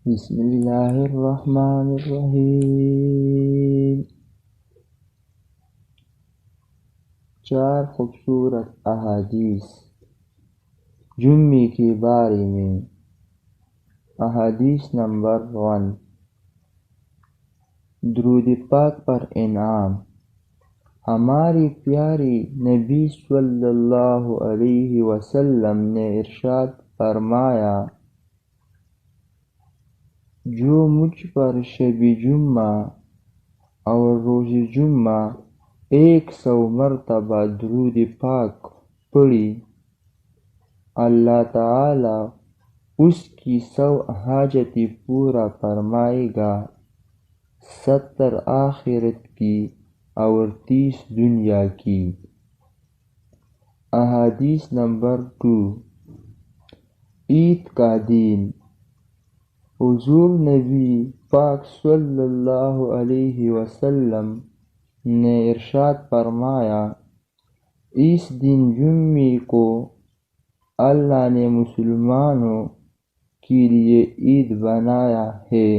بسم اللہ الرحمن الرحیم۔ 4 خوبصورت احادیث جمعے کے بارے میں۔ احادیث نمبر 1، درود پاک پر انعام۔ ہماری پیاری نبی صلی اللہ علیہ وسلم نے ارشاد فرمایا، جو مجھ پر شب جمعہ اور روز جمعہ 100 مرتبہ درود پاک پڑھی، اللہ تعالی اس کی 100 حاجتیں پورا فرمائے گا، 70 آخرت کی اور 30 دنیا کی۔ احادیث نمبر 2، عید کا دن۔ حضور نبی پاک صلی اللہ علیہ وسلم نے ارشاد فرمایا، اس دن جمعے کو اللہ نے مسلمانوں کے لیے عید بنایا ہے۔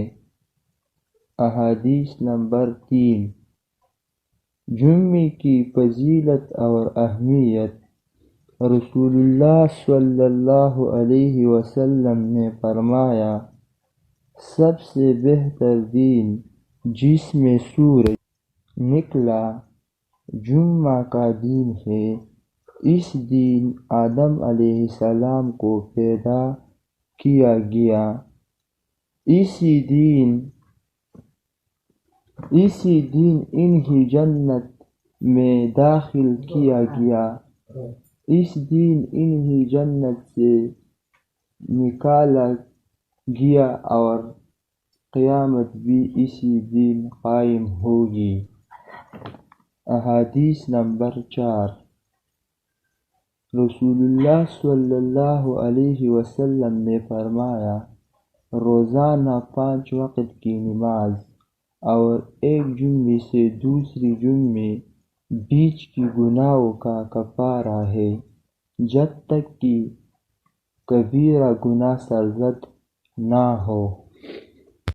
احادیث نمبر 3، جمعے کی فضیلت اور اہمیت۔ رسول اللہ صلی اللہ علیہ وسلم نے فرمایا، سب سے بہتر دن جس میں سورج نکلا جمعہ کا دن ہے۔ اس دن آدم علیہ السلام کو پیدا کیا گیا۔ اسی دن انہیں جنت میں داخل کیا گیا۔ اس دن انہیں جنت سے نکالا گیا اور قیامت بھی اسی دن قائم ہوگی۔ احادیث نمبر 4، رسول اللہ صلی اللہ علیہ وسلم نے فرمایا، روزانہ 5 وقت کی نماز اور ایک جمعے سے دوسری جمعے بیچ کی گناہوں کا کفارہ ہے، جب تک کہ کبیرہ گناہ سرزد نہ ہو۔